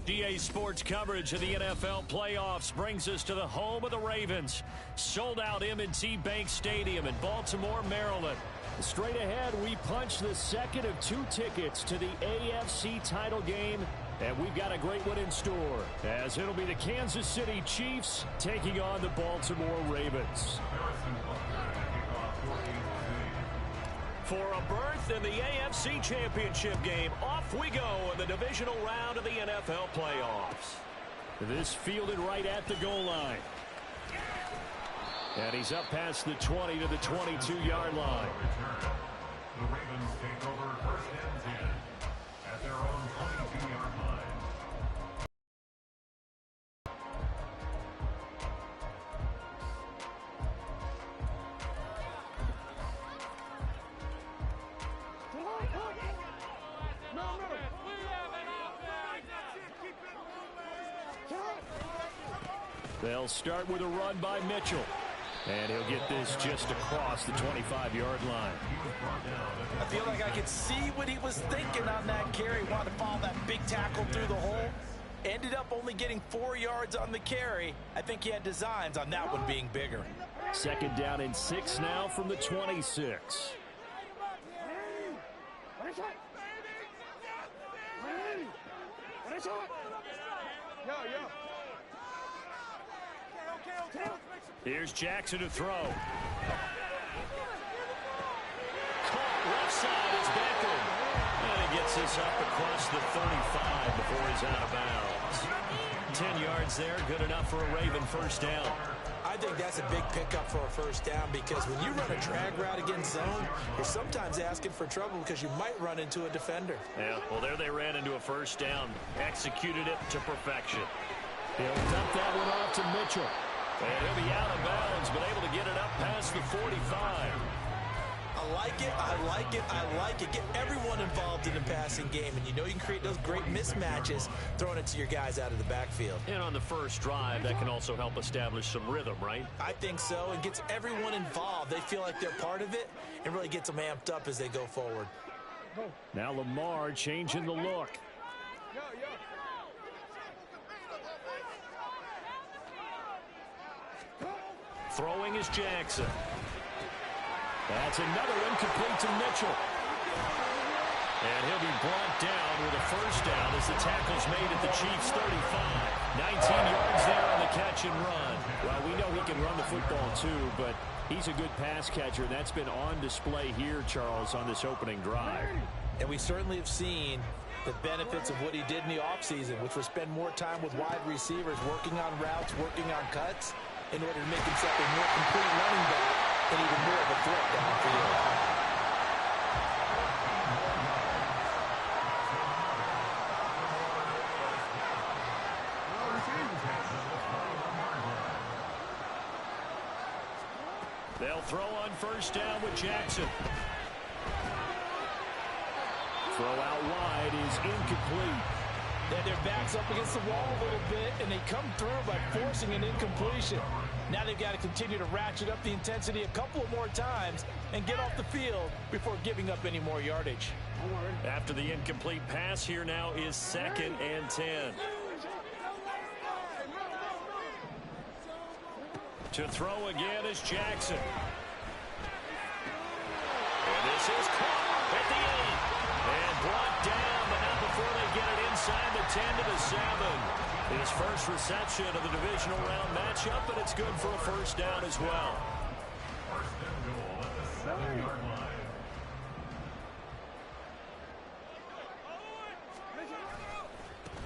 GA Sports coverage of the NFL playoffs brings us to the home of the Ravens. Sold out M&T Bank Stadium in Baltimore, Maryland. Straight ahead, we punch the second of 2 tickets to the AFC title game, and we've got a great one in store, as it'll be the Kansas City Chiefs taking on the Baltimore Ravens. For a berth in the AFC Championship game, off we go in the divisional round of the NFL playoffs. This fielded right at the goal line. And he's up past the 20 to the 22-yard line. The Ravens take over first and 10 at their own 22-yard line. They'll start with a run by Mitchell. And he'll get this just across the 25-yard line. I feel like I could see what he was thinking on that carry. Wanted to follow that big tackle through the hole. Ended up only getting 4 yards on the carry. I think he had designs on that one being bigger. Second down and 6 now from the 26. Here's Jackson to throw. Caught left side is Beckham. And he gets this up across the 35 before he's out of bounds. 10 yards there, good enough for a Raven first down. I think that's a big pickup for a first down, because when you run a drag route against zone, you're sometimes asking for trouble because you might run into a defender. Yeah, well, there they ran into a first down. Executed it to perfection. He'll dump that one off to Mitchell. And he'll be out of bounds, but able to get it up past the 45. I like it, I like it, I like it. Get everyone involved in the passing game, and you know you can create those great mismatches throwing it to your guys out of the backfield. And on the first drive, that can also help establish some rhythm, right? I think so. It gets everyone involved. They feel like they're part of it, and really gets them amped up as they go forward. Now Lamar changing the look. Throwing is Jackson. That's another incomplete to Mitchell. And he'll be brought down with a first down as the tackle's made at the Chiefs' 35. 19 yards there on the catch and run. Well, we know he can run the football too, but he's a good pass catcher, and that's been on display here, Charles, on this opening drive. And we certainly have seen the benefits of what he did in the offseason, which was spend more time with wide receivers, working on routes, working on cuts, in order to make himself a more complete running back and even more of a threat downfield. They'll throw on first down with Jackson. Throw out wide is incomplete. Their backs up against the wall a little bit, and they come through by forcing an incompletion. Now they've got to continue to ratchet up the intensity a couple of more times and get off the field before giving up any more yardage. After the incomplete pass, here now is 2nd and 10. To throw again is Jackson. And this is caught at the 8. And brought down, but not before they get it inside the 10 to the 7. His first reception of the divisional round matchup, and it's good for a first down as well. First and goal at the 7-yard line.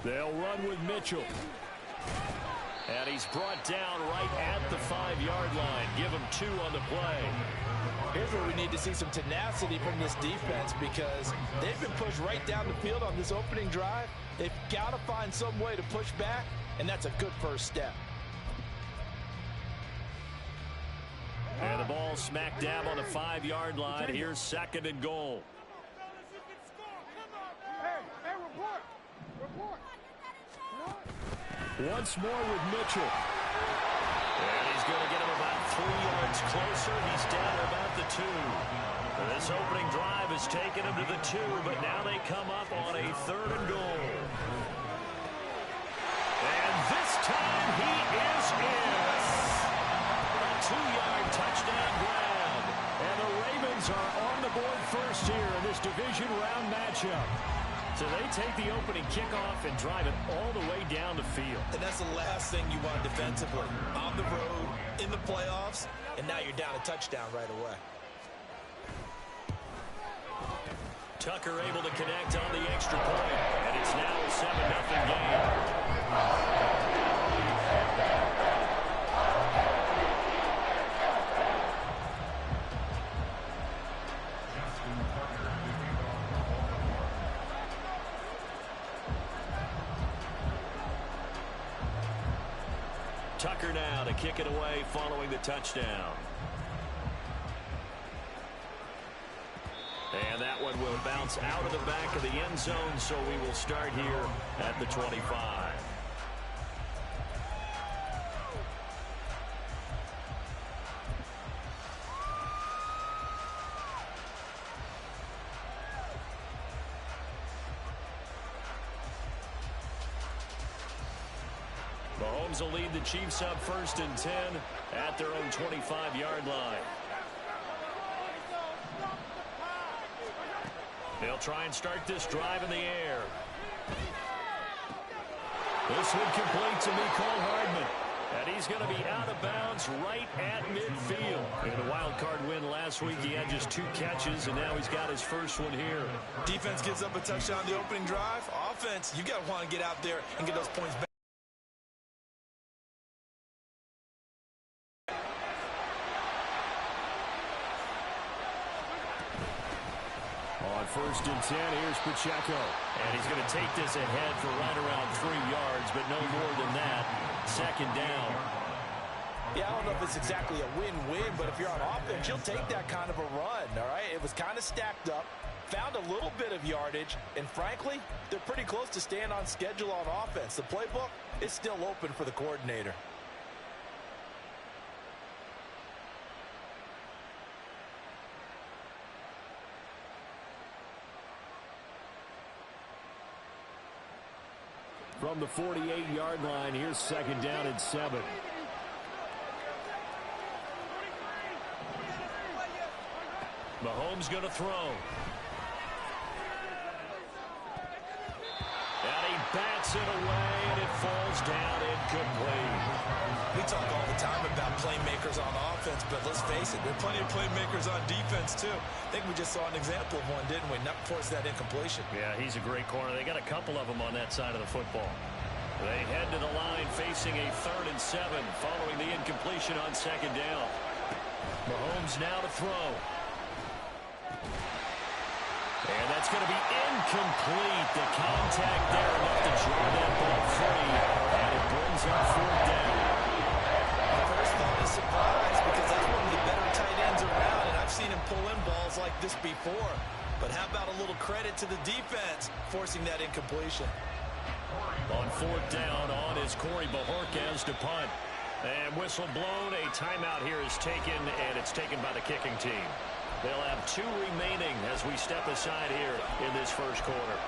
They'll run with Mitchell. And he's brought down right at the 5-yard line. Give him 2 on the play. Here's where we need to see some tenacity from this defense, because they've been pushed right down the field on this opening drive. They've got to find some way to push back, and that's a good first step. And the ball smack dab on the 5-yard line. Here's 2nd and goal. Once more with Mitchell. And he's going to get him about 3 yards closer. He's down to about the 2. This opening drive has taken him to the 2, but now they come up on a 3rd and goal. time, he is in. A 2-yard touchdown grab. And the Ravens are on the board first here in this division round matchup. So they take the opening kickoff and drive it all the way down the field. And that's the last thing you want defensively. On the road, in the playoffs, and now you're down a touchdown right away. Tucker able to connect on the extra point, and it's now a 7-0 game. Tucker now to kick it away following the touchdown. And that one will bounce out of the back of the end zone, so we will start here at the 25. Mahomes will lead the Chiefs up 1st and 10 at their own 25-yard line. They'll try and start this drive in the air. This one complete to Mecole Hardman. And he's going to be out of bounds right at midfield. In a wild card win last week, he had just 2 catches, and now he's got his first one here. Defense gives up a touchdown the opening drive. Offense, you got to want to get out there and get those points back. On 1st and 10, here's Pacheco. And he's going to take this ahead for right around 3 yards, but no more than that. 2nd down. Yeah, I don't know if it's exactly a win-win, but if you're on offense, you'll take that kind of a run, all right? It was kind of stacked up, found a little bit of yardage, and frankly, they're pretty close to staying on schedule on offense. The playbook is still open for the coordinator. From the 48-yard line, here's 2nd down and 7. Mahomes going to throw. And he bats it away, and it falls down incomplete. We talk all the time about playmakers on offense, but let's face it, there are plenty of playmakers on defense, too. I think we just saw an example of one, didn't we? Not force that incompletion. Yeah, he's a great corner. They got a couple of them on that side of the football. They head to the line facing a 3rd and 7 following the incompletion on 2nd down. Mahomes now to throw. And that's going to be incomplete. The contact there enough to draw that ball free. And it brings up 4th down. My first thought is surprise because that's one of the better tight ends around, and I've seen him pull in balls like this before. But how about a little credit to the defense forcing that incompletion? On 4th down, on is Corey Bojorquez to punt. And whistle blown. A timeout here is taken, and it's taken by the kicking team. They'll have 2 remaining as we step aside here in this first quarter.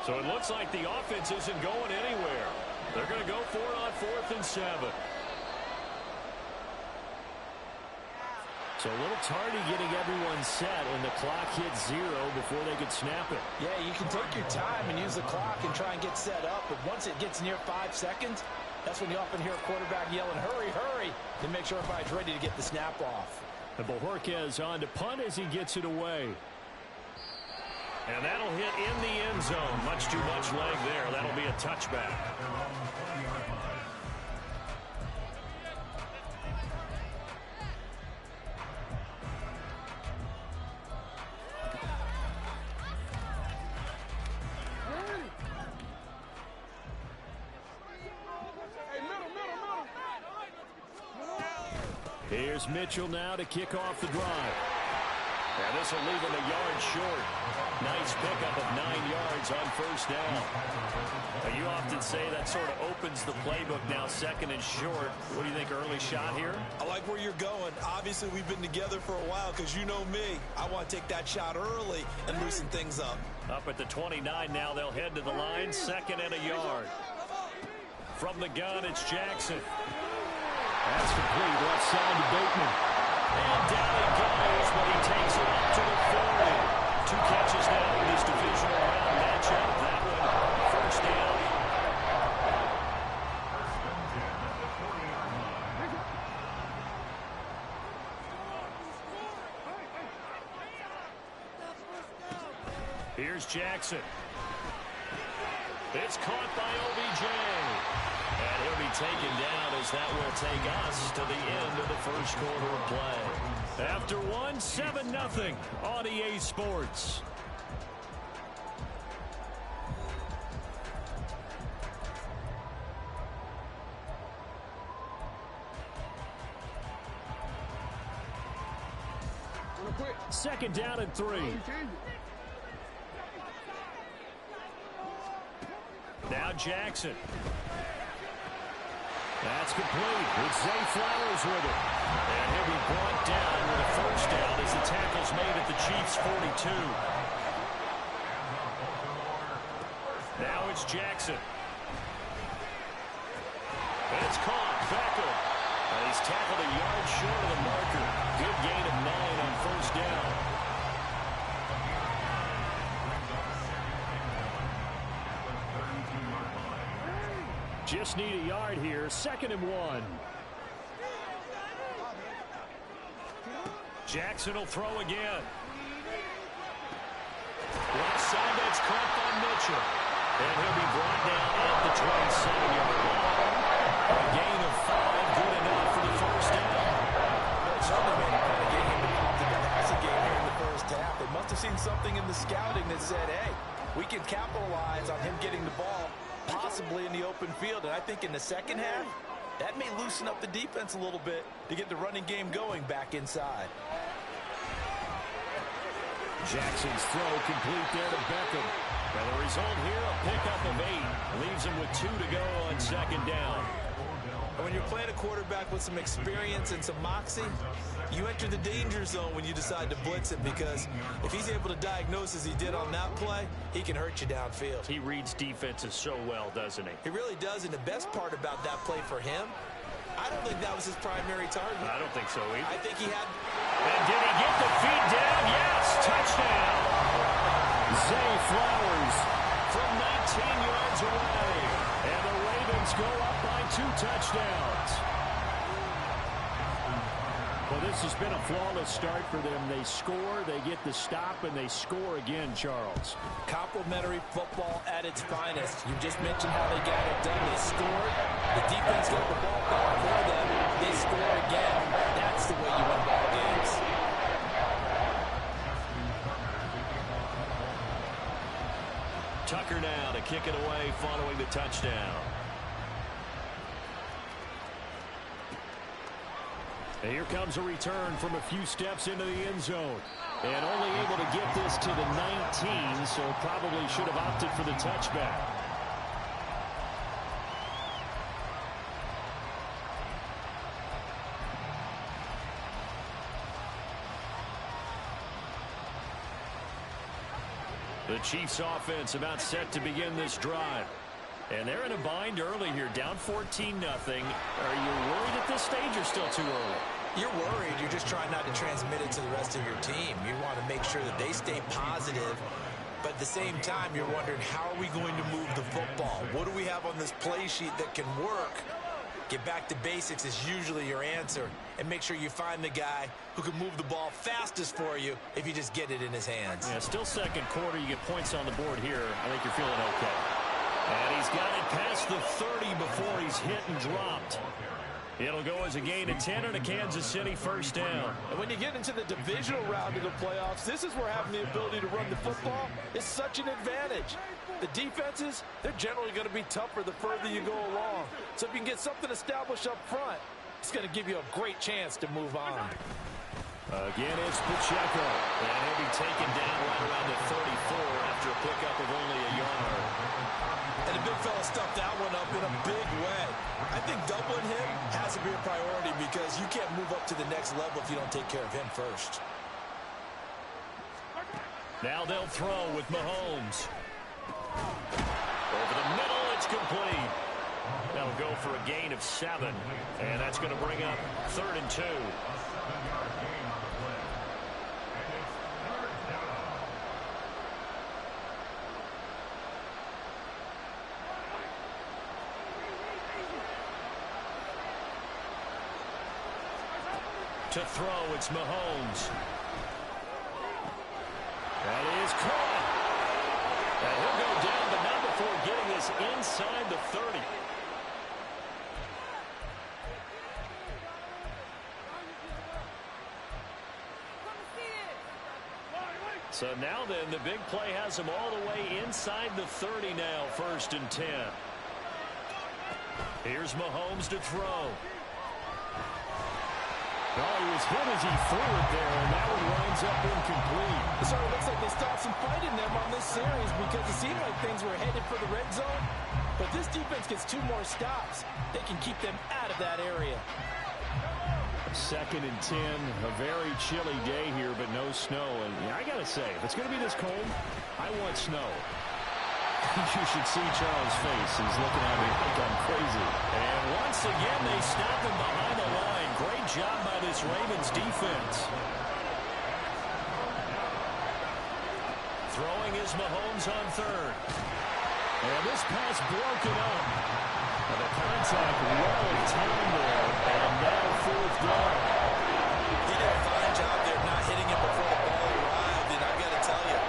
So it looks like the offense isn't going anywhere. They're going to go for it on 4th and 7. So a little tardy getting everyone set, and the clock hits 0 before they could snap it. Yeah, you can take your time and use the clock and try and get set up, but once it gets near 5 seconds, that's when you often hear a quarterback yelling, hurry, hurry, to make sure everybody's ready to get the snap off. And Bojorquez on to punt as he gets it away. And that'll hit in the end zone. Much too much leg there. That'll be a touchback. Here's Mitchell now to kick off the drive. And this will leave him a yard short. Nice pickup of 9 yards on first down. Now, you often say that sort of opens the playbook now, second and short. What do you think, early shot here? I like where you're going. Obviously, we've been together for a while because you know me. I want to take that shot early and loosen things up. Up at the 29 now, they'll head to the line, second and a yard. From the gun, it's Jackson. That's complete, left side to Bateman. And down he goes, but he takes it up to the 40. 2 catches now in this divisional round matchup. That one, first down. Here's Jackson. It's caught by OBJ. And he'll be taken down as that will take us to the end of the first quarter of play. After 7-0 on EA Sports. Second down and 3. Now Jackson. That's complete. It's Zay Flowers with it. And he'll be brought down with a first down as the tackle's made at the Chiefs' 42. Now it's Jackson. And it's caught. Beckham. And he's tackled a yard short of the marker. Good gain of 9 on first down. Just need a yard here. Second and 1. Jackson will throw again. Left side, that's caught by Mitchell. And he'll be brought down at the 27-yard line. A gain of 5, good enough for the first down. It's certainly made a kind of game to put the passing game here in the first half. They must have seen something in the scouting that said, hey, we can capitalize on him getting the ball possibly in the open field. And I think in the second half, that may loosen up the defense a little bit to get the running game going back inside. Jackson's throw complete there to Beckham. And the result here, a pickup of 8. Leaves him with 2 to go on second down. And when you're playing a quarterback with some experience and some moxie, you enter the danger zone when you decide to blitz him, because if he's able to diagnose as he did on that play, he can hurt you downfield. He reads defenses so well, doesn't he? He really does, and the best part about that play for him, I don't think that was his primary target. I don't think so either. I think he had... And did he get the feet down? Yes, touchdown. Zay Flowers from 19 yards away. And the Ravens go up by 2 touchdowns. Well, this has been a flawless start for them. They score, they get the stop, and they score again, Charles. Complimentary football at its finest. You just mentioned how they got it done. They scored. The defense got the ball back for them. They score again. That's the way you win ball games. Tucker now to kick it away following the touchdown. And here comes a return from a few steps into the end zone. And only able to get this to the 19, so probably should have opted for the touchback. The Chiefs offense about set to begin this drive. And they're in a bind early here, down 14-0. Are you worried at this stage or still too early? You're worried. You're just trying not to transmit it to the rest of your team. You want to make sure that they stay positive. But at the same time, you're wondering, how are we going to move the football? What do we have on this play sheet that can work? Get back to basics is usually your answer. And make sure you find the guy who can move the ball fastest for you if you just get it in his hands. Yeah, still second quarter. You get points on the board here. I think you're feeling okay. And he's got it past the 30 before he's hit and dropped. It'll go as a gain of 10 and a Kansas City first down. And when you get into the divisional round of the playoffs, this is where having the ability to run the football is such an advantage. The defenses, they're generally going to be tougher the further you go along. So if you can get something established up front, It's going to give you a great chance to move on. Again, it's Pacheco. And he'll be taken down right around the 34 after a pickup of only a yard. And the big fella stuffed that one up in a big way. I think doubling him has to be a priority because you can't move up to the next level if you don't take care of him first. Now they'll throw with Mahomes. Over the middle, it's complete. That'll go for a gain of 7. And that's going to bring up 3rd and 2. To throw, it's Mahomes. That is caught. And he'll go down, but not before getting this inside the 30. So now then, the big play has him all the way inside the 30 now, 1st and 10. Here's Mahomes to throw. Oh, he was hit as he threw it there, and that one winds up incomplete. It sort of looks like they stopped some fight in them on this series because it seemed like things were headed for the red zone. But this defense gets 2 more stops. They can keep them out of that area. 2nd and 10, a very chilly day here, but no snow. And I got to say, if it's going to be this cold, I want snow. You should see Charles' face. He's looking at me like I'm crazy. And once again, they stop him behind the line. Great job by this Ravens defense. Throwing is Mahomes on 3rd. And this pass broken up. And the contact well timed there. And now 4th down. He did a fine job there not hitting it before the ball arrived. And I got to tell you,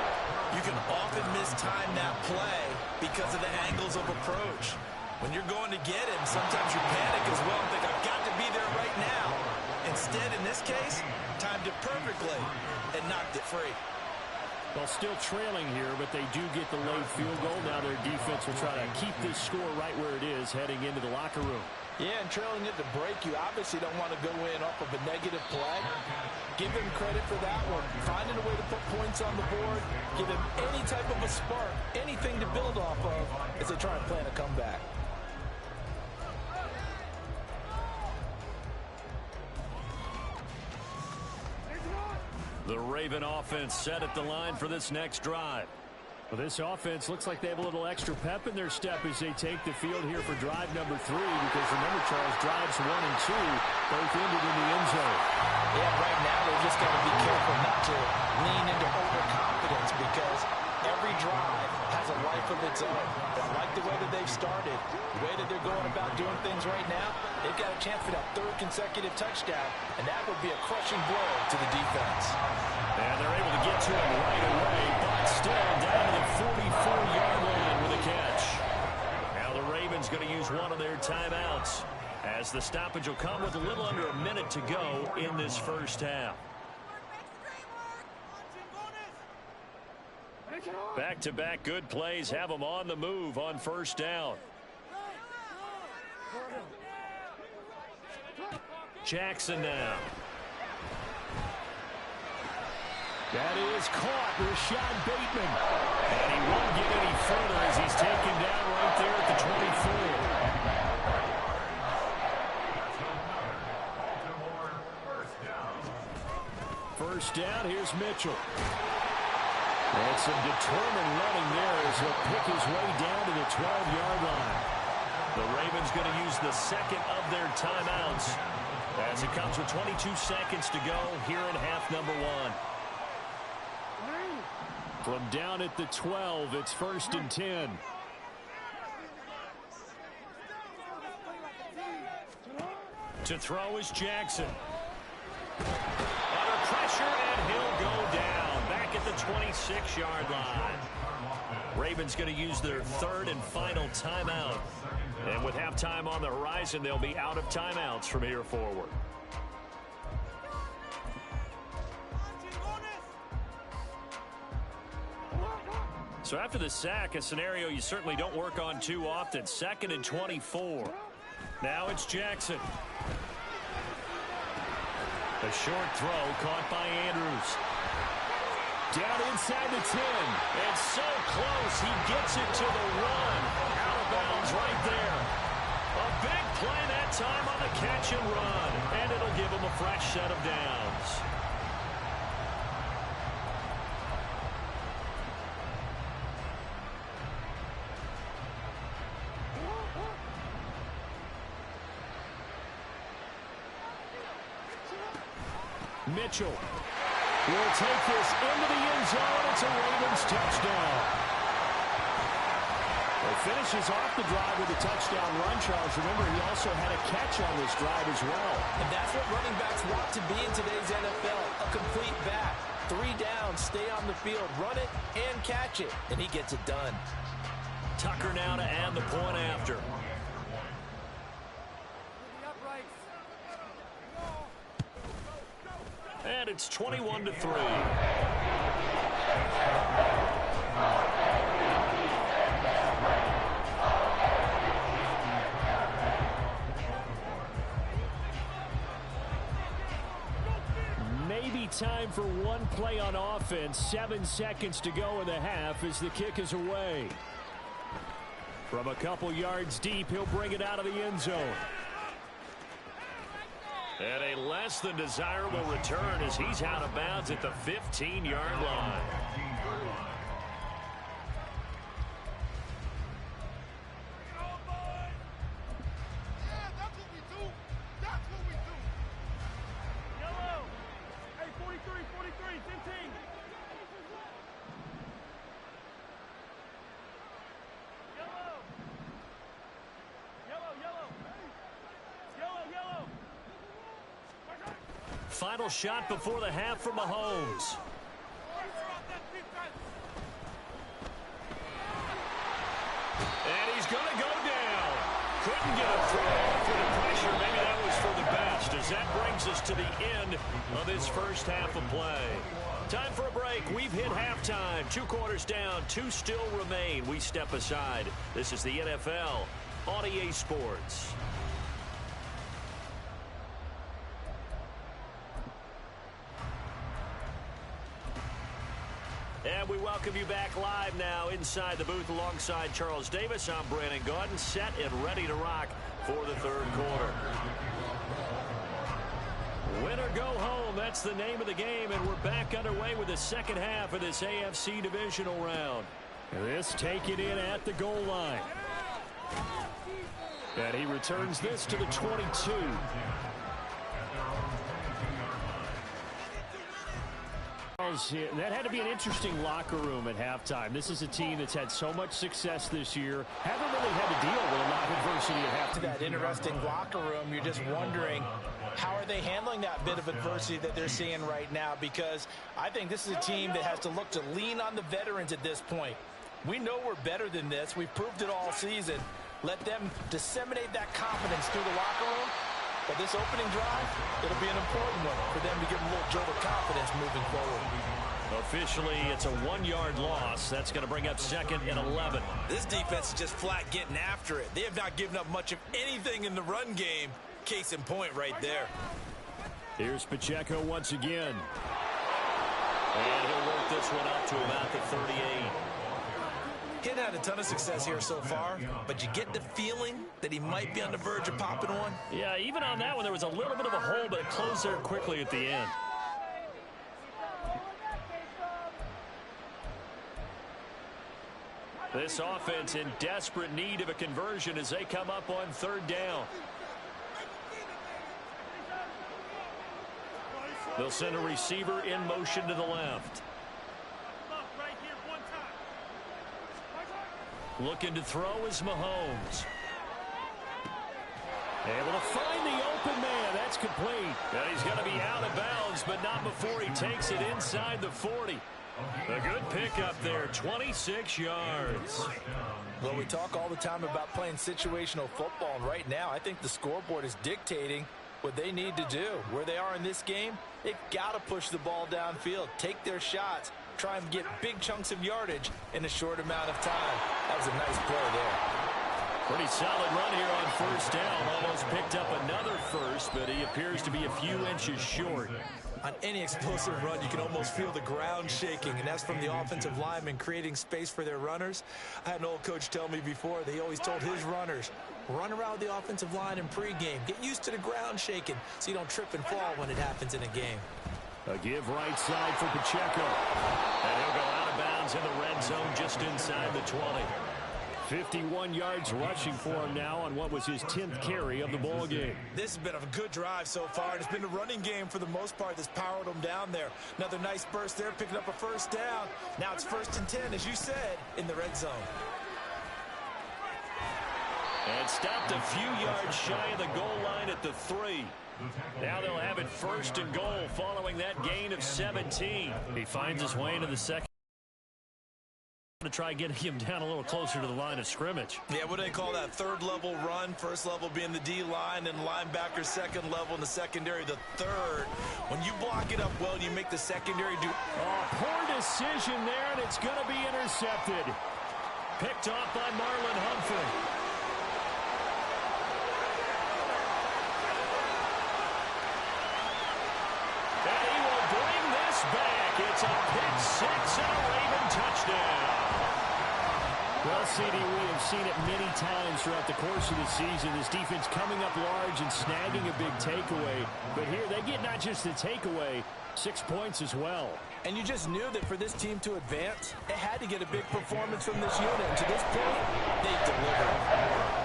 you can often mistime that play because of the angles of approach. When you're going to get him, sometimes you panic as well and think, I've got to be there right now. Instead, in this case, timed it perfectly and knocked it free. Well, still trailing here, but they do get the late field goal. Now their defense will try to keep this score right where it is heading into the locker room. Yeah, and trailing at the break, you obviously don't want to go in off of a negative play. Give him credit for that one. Finding a way to put points on the board. Give him any type of a spark, anything to build off of as they try and plan a comeback. The Raven offense set at the line for this next drive. Well, this offense looks like they have a little extra pep in their step as they take the field here for drive number 3, because remember, Charles, drives 1 and 2 both ended in the end zone. Yeah, right now they've just got to be careful not to lean into overconfidence because every drive has a life of its own. But I like the way that they've started, the way that they're going about doing things right now. They've got a chance for that 3rd consecutive touchdown, and that would be a crushing blow to the defense. And they're able to get to him right away, but still down to the 44-yard line with a catch. Now the Ravens going to use one of their timeouts, as the stoppage will come with a little under a minute to go in this first half. Back-to-back good plays have them on the move on 1st down. Jackson now. That is caught. Rashad Bateman. And he won't get any further as he's taken down right there at the 24. First down, here's Mitchell. And some determined running there as he'll pick his way down to the 12-yard line. The Ravens going to use the 2nd of their timeouts as it comes with 22 seconds to go here in half number 1. From down at the 12, it's 1st and 10. To throw is Jackson. Under pressure, and he'll go down back at the 26-yard line. Ravens going to use their 3rd and final timeout. And with halftime on the horizon, they'll be out of timeouts from here forward. So after the sack, a scenario you certainly don't work on too often. 2nd and 24. Now it's Jackson. A short throw caught by Andrews. Down inside the 10. And so close, he gets it to the 1. Out of bounds right there. A big play that time on the catch and run. And it'll give him a fresh set of downs. Mitchell will take this into the end zone. It's a Ravens touchdown. He finishes off the drive with a touchdown run, Charles. Remember, he also had a catch on this drive as well. And that's what running backs want to be in today's NFL, a complete back. 3 downs, stay on the field, run it, and catch it. And he gets it done. Tucker now to add the point after. And it's 21-3. Maybe time for one play on offense. 7 seconds to go in the half as the kick is away. From a couple yards deep, he'll bring it out of the end zone. And a less than desirable return as he's out of bounds at the 15-yard line. Final shot before the half from Mahomes. And he's going to go down. Couldn't get a throw off with the pressure. Maybe that was for the best, as that brings us to the end of this first half of play. Time for a break. We've hit halftime. 2 quarters down. 2 still remain. We step aside. This is the NFL on EA Sports. And we welcome you back live now inside the booth alongside Charles Davis. I'm Brandon Gaudin, set and ready to rock for the third quarter. Win or go home, that's the name of the game, and we're back underway with the second half of this AFC Divisional round. This taken in at the goal line. And he returns this to the 22. That had to be an interesting locker room at halftime. This is a team that's had so much success this year. Haven't really had to deal with a lot of adversity at halftime. That interesting locker room, you're just wondering, how are they handling that bit of adversity that they're seeing right now? Because I think this is a team that has to look to lean on the veterans at this point. We know we're better than this. We've proved it all season. Let them disseminate that confidence through the locker room. But this opening drive, it'll be an important one for them to give them a little jolt of confidence moving forward. Officially, it's a 1-yard loss. That's going to bring up 2nd and 11. This defense is just flat getting after it. They have not given up much of anything in the run game. Case in point right there. Here's Pacheco once again. And he'll work this one up to about the 38. He hadn't had a ton of success here so far, but you get the feeling that he might be on the verge of popping one. Yeah, even on that one, there was a little bit of a hole, but it closed there quickly at the end. This offense in desperate need of a conversion as they come up on 3rd down. They'll send a receiver in motion to the left. Looking to throw is Mahomes. Able to find the open man. That's complete. And he's going to be out of bounds, but not before he takes it inside the 40. A good pickup there, 26 yards. Well, we talk all the time about playing situational football, and right now I think the scoreboard is dictating what they need to do. Where they are in this game, they've got to push the ball downfield, take their shots, try and get big chunks of yardage in a short amount of time. That was a nice play there. Pretty solid run here on first down. Almost picked up another first, but he appears to be a few inches short. On any explosive run, you can almost feel the ground shaking, and that's from the offensive linemen creating space for their runners. I had an old coach tell me before, they always told his runners, run around the offensive line in pregame. Get used to the ground shaking so you don't trip and fall when it happens in a game. A give right side for Pacheco. And he'll go out of bounds in the red zone just inside the 20. 51 yards rushing for him now on what was his 10th carry of the ball game. This has been a good drive so far, and it's been a running game for the most part that's powered him down there. Another nice burst there, picking up a first down. Now it's 1st and 10, as you said, in the red zone. And stopped a few yards shy of the goal line at the 3. Now they'll have it 1st and goal following that gain of 17. He finds his way into the second to try getting him down a little closer to the line of scrimmage. Yeah, what do they call that? 3rd level run, 1st level being the D-line, and linebacker 2nd level in the secondary, the 3rd. When you block it up well, you make the secondary do... Oh, poor decision there, and it's going to be intercepted. Picked off by Marlon Humphrey. And he will bring this back. It's a pick 6 and a Raven touchdown. Well, CD, we have seen it many times throughout the course of the season. This defense coming up large and snagging a big takeaway. But here they get not just the takeaway, 6 points as well. And you just knew that for this team to advance, it had to get a big performance from this unit. And to this point, they delivered.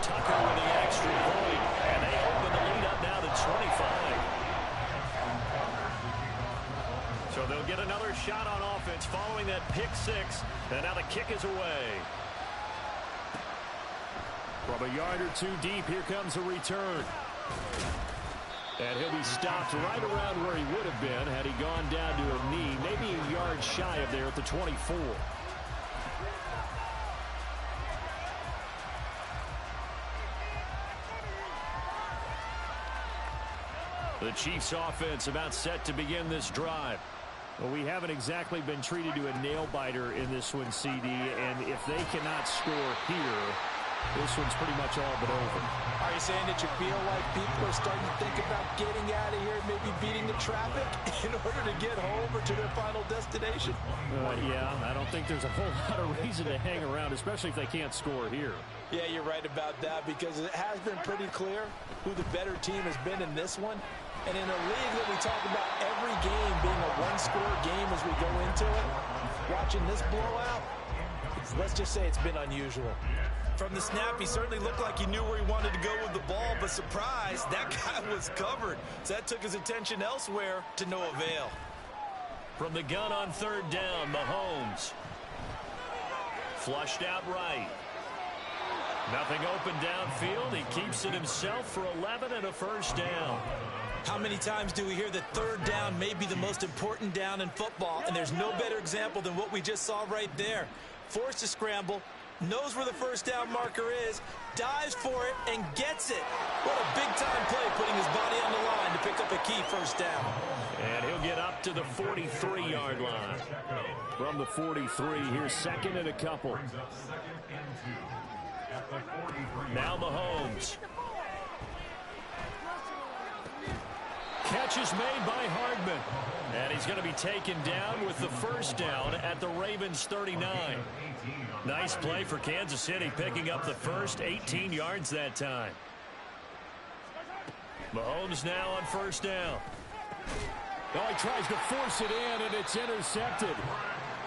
Tucker with the extra point. And they open the lead up now to 25. So they'll get another shot on offense following that pick 6. And now the kick is away. From a yard or 2 deep, here comes a return. And he'll be stopped right around where he would have been had he gone down to a knee, maybe a yard shy of there at the 24. The Chiefs offense about set to begin this drive. Well, we haven't exactly been treated to a nail-biter in this one, CD, and if they cannot score here, this one's pretty much all but over. Are you saying that you feel like people are starting to think about getting out of here, maybe beating the traffic in order to get home or to their final destination? Yeah, I don't think there's a whole lot of reason to hang around, especially if they can't score here. Yeah, you're right about that, because it has been pretty clear who the better team has been in this one. And in a league that we talk about every game being a one-score game as we go into it, watching this blowout, let's just say it's been unusual. From the snap, he certainly looked like he knew where he wanted to go with the ball, but surprise, that guy was covered. So that took his attention elsewhere to no avail. From the gun on 3rd down, Mahomes. Flushed out right. Nothing open downfield. He keeps it himself for 11 and a first down. How many times do we hear that 3rd down may be the most important down in football, and there's no better example than what we just saw right there. Forced to scramble, knows where the first down marker is, dives for it, and gets it. What a big-time play, putting his body on the line to pick up a key first down. And he'll get up to the 43-yard line. From the 43, here's 2nd and a couple. Now Mahomes. Catch is made by Hardman. And he's going to be taken down with the first down at the Ravens 39. Nice play for Kansas City, picking up the first, 18 yards that time. Mahomes now on first down. Oh, he tries to force it in, and it's intercepted.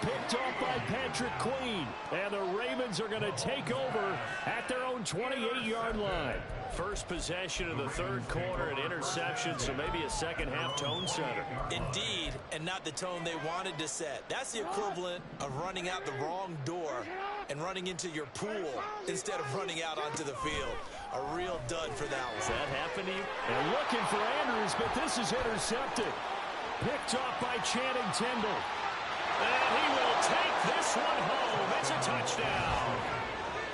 Picked off by Patrick Queen. And the Ravens are going to take over at their own 28-yard line. First possession of the 3rd quarter, an interception, so maybe a second-half tone setter. Indeed, and not the tone they wanted to set. That's the equivalent of running out the wrong door and running into your pool instead of running out onto the field. A real dud for that one. Does that happen to you? And looking for Andrews, but this is intercepted. Picked off by Channing Tindall. And he will take this one home. It's a touchdown.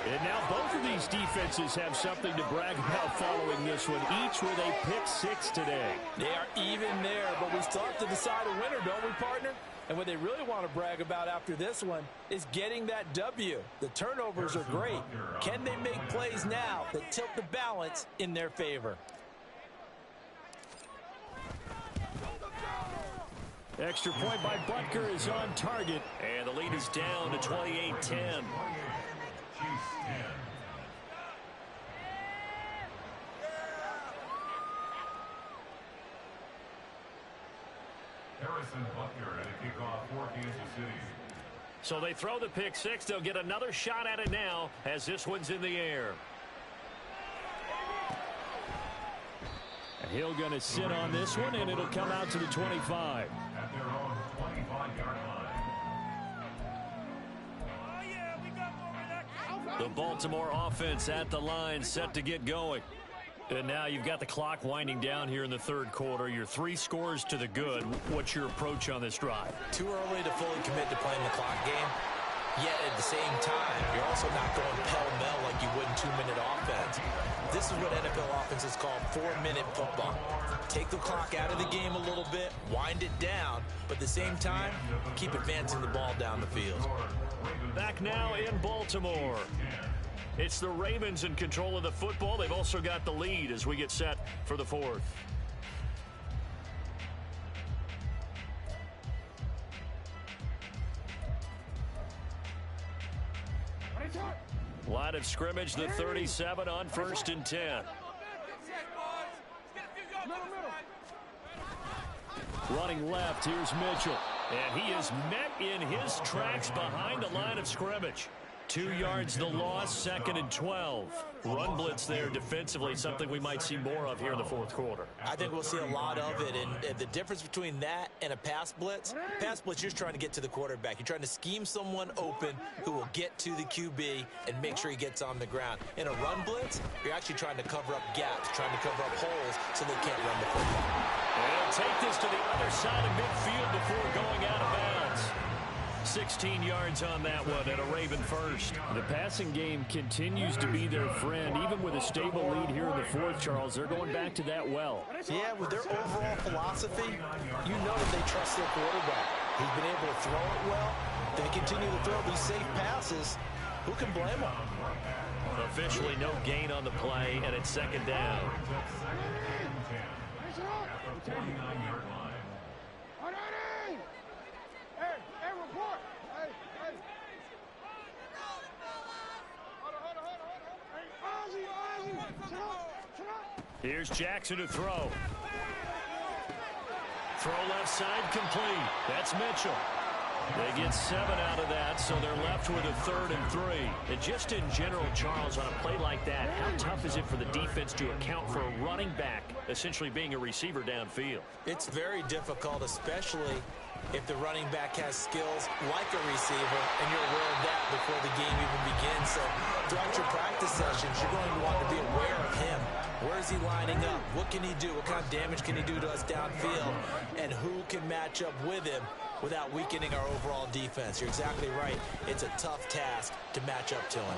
And now both of these defenses have something to brag about following this one, each with a pick 6 today. They are even there, but we still have to decide a winner, don't we, partner? And what they really want to brag about after this one is getting that W. The turnovers are great. Can they make plays now that tilt the balance in their favor? Extra point by Butker is on target, and the lead is down to 28-10. Harrison Butker at a kickoff for Kansas City. So they throw the pick six. They'll get another shot at it now as this one's in the air. Hill going to sit on this one, and it'll come out to the 25. At their own 25-yard line. The Baltimore offense at the line, set to get going. And now you've got the clock winding down here in the third quarter. You're 3 scores to the good. What's your approach on this drive? Too early to fully commit to playing the clock game. Yet at the same time, you're also not going pell-mell like you would in 2-minute offense. This is what NFL offenses call 4-minute football. Take the clock out of the game a little bit, wind it down, but at the same time, keep advancing the ball down the field. Back now in Baltimore. It's the Ravens in control of the football. They've also got the lead as we get set for the fourth. Line of scrimmage, the 37 on 1st and 10. Running left, here's Mitchell. And he is met in his tracks behind the line of scrimmage. 2 yards the loss, 2nd and 12. Run blitz there defensively, something we might see more of here in the fourth quarter. I think we'll see a lot of it, and the difference between that and a pass blitz, you're just trying to get to the quarterback. You're trying to scheme someone open who will get to the QB and make sure he gets on the ground. In a run blitz, you're actually trying to cover up gaps, trying to cover up holes so they can't run the football. They'll take this to the other side of midfield before going out of bounds. 16 yards on that one and a Raven first. The passing game continues to be their friend. Even with a stable lead here in the fourth, Charles, they're going back to that well. Yeah, with their overall philosophy, you know that they trust their quarterback. He's been able to throw it well. They continue to throw these safe passes. Who can blame them? Officially no gain on the play, and it's 2nd down. At the 49-yard line. Here's Jackson to throw. Throw left side complete. That's Mitchell. They get 7 out of that, so they're left with a 3rd and 3. And just in general, Charles, on a play like that, how tough is it for the defense to account for a running back essentially being a receiver downfield? It's very difficult, especially if the running back has skills like a receiver, and you're aware of that before the game even begins. So throughout your practice sessions, you're going to want to be aware of him. Where is he lining up? What can he do? What kind of damage can he do to us downfield? And who can match up with him without weakening our overall defense? You're exactly right. It's a tough task to match up to him.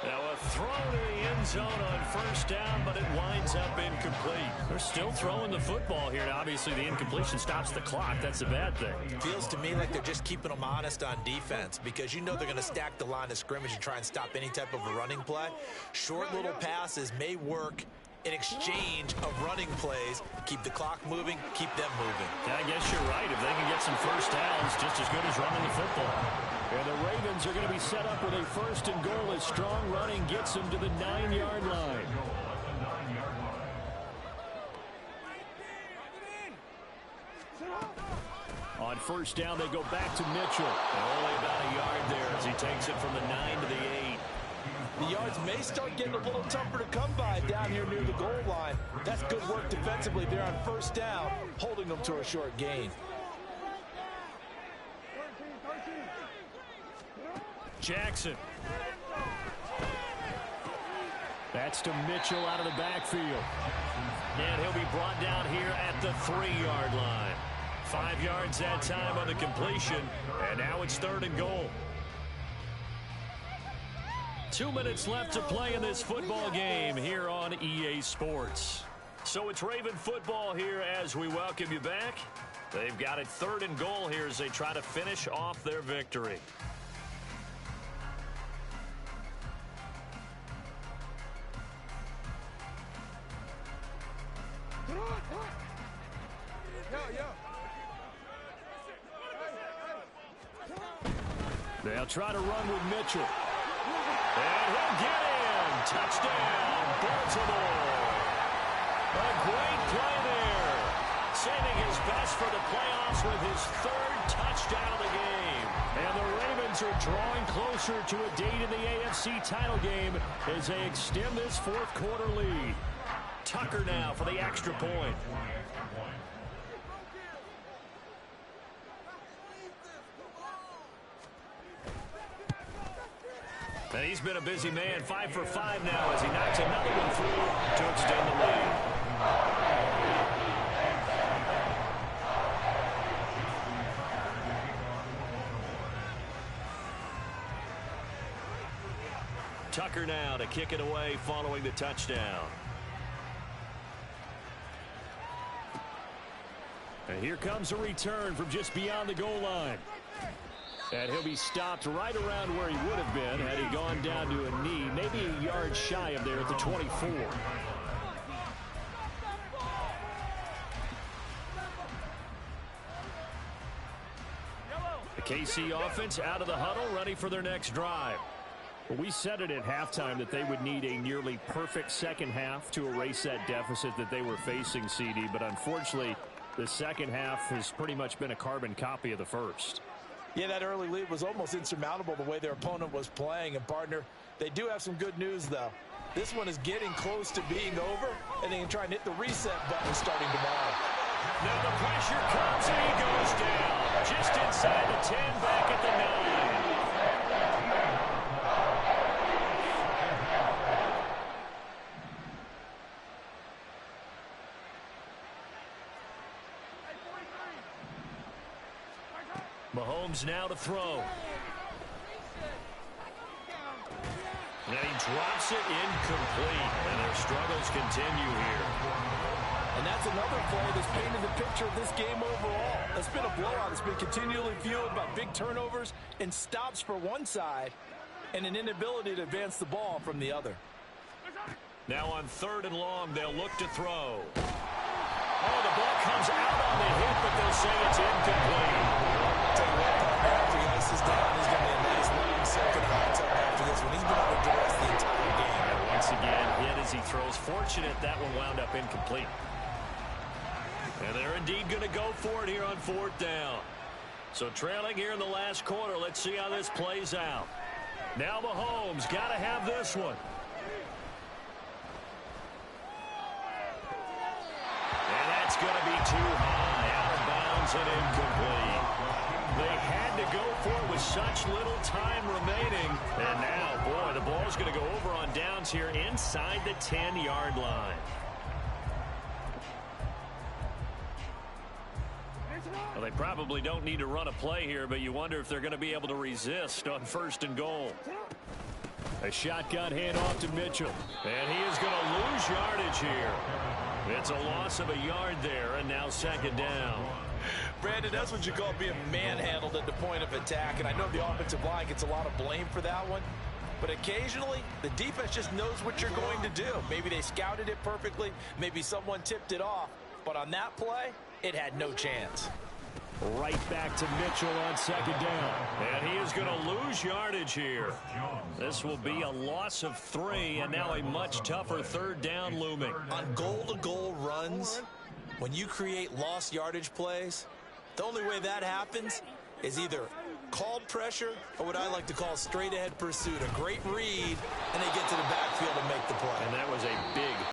Now a throw to the end zone on 1st down, but it winds up incomplete. They're still throwing the football here. Now, obviously, the incompletion stops the clock. That's a bad thing. Feels to me like they're just keeping them honest on defense because you know they're going to stack the line of scrimmage and try and stop any type of a running play. Short little passes may work in exchange of running plays. Keep the clock moving, keep them moving. I guess you're right. If they can get some 1st downs, just as good as running the football. And the Ravens are going to be set up with a 1st and goal as strong running gets them to the 9-yard line. On 1st down, they go back to Mitchell. And only about a yard there as he takes it from the 9 to the 8. The yards may start getting a little tougher to come by down here near the goal line. That's good work defensively there on 1st down, holding them to a short gain. Jackson. That's to Mitchell out of the backfield. And he'll be brought down here at the 3-yard line. 5 yards that time on the completion, and now it's 3rd and goal. 2 minutes left to play in this football game here on EA Sports. So it's Raven football here as we welcome you back. They've got it 3rd and goal here as they try to finish off their victory. They'll try to run with Mitchell. And he'll get in. Touchdown, Baltimore. A great play there. Saving his best for the playoffs with his 3rd touchdown of the game. And the Ravens are drawing closer to a date in the AFC title game as they extend this 4th quarter lead. Tucker now for the extra point. And he's been a busy man, 5 for 5 now as he knocks another one through to extend the lead. Tucker now to kick it away following the touchdown. And here comes a return from just beyond the goal line. And he'll be stopped right around where he would have been had he gone down to a knee, maybe a yard shy of there at the 24. The KC offense out of the huddle, ready for their next drive. Well, we said it at halftime that they would need a nearly perfect second half to erase that deficit that they were facing, CD, but unfortunately, the second half has pretty much been a carbon copy of the first. Yeah, that early lead was almost insurmountable the way their opponent was playing. And, partner, they do have some good news, though. This one is getting close to being over, and they can try and hit the reset button starting tomorrow. Now the pressure comes, and he goes down. Just inside the 10, back at the 9. Mahomes now to throw. And he drops it incomplete. And their struggles continue here. And that's another play that's painted the picture of this game overall. It's been a blowout. It's been continually fueled by big turnovers and stops for one side and an inability to advance the ball from the other. Now on 3rd and long, they'll look to throw. Oh, the ball comes out on the hit, but they'll say it's incomplete. Tell you what, partner, after he ices down, he's going to be a nice long second hot tub after this one. He's been able to address the entire game. And once again, hit as he throws. Fortunate that one wound up incomplete. And they're indeed going to go for it here on 4th down. So trailing here in the last quarter, let's see how this plays out. Now Mahomes got to have this one. And that's going to be too high, out of bounds and incomplete. They had to go for it with such little time remaining. And now, boy, the ball's going to go over on downs here inside the 10-yard line. Well, they probably don't need to run a play here, but you wonder if they're going to be able to resist on 1st and goal. A shotgun handoff to Mitchell. And he is going to lose yardage here. It's a loss of a yard there, and now 2nd down. Brandon, that's what you call being manhandled at the point of attack, and I know the offensive line gets a lot of blame for that one, but occasionally the defense just knows what you're going to do. Maybe they scouted it perfectly, maybe someone tipped it off, but on that play, it had no chance. Right back to Mitchell on 2nd down. And he is going to lose yardage here. This will be a loss of 3, and now a much tougher 3rd down looming. On goal-to-goal runs, when you create lost yardage plays, the only way that happens is either called pressure or what I like to call straight-ahead pursuit. A great read, and they get to the backfield and make the play. And that was a big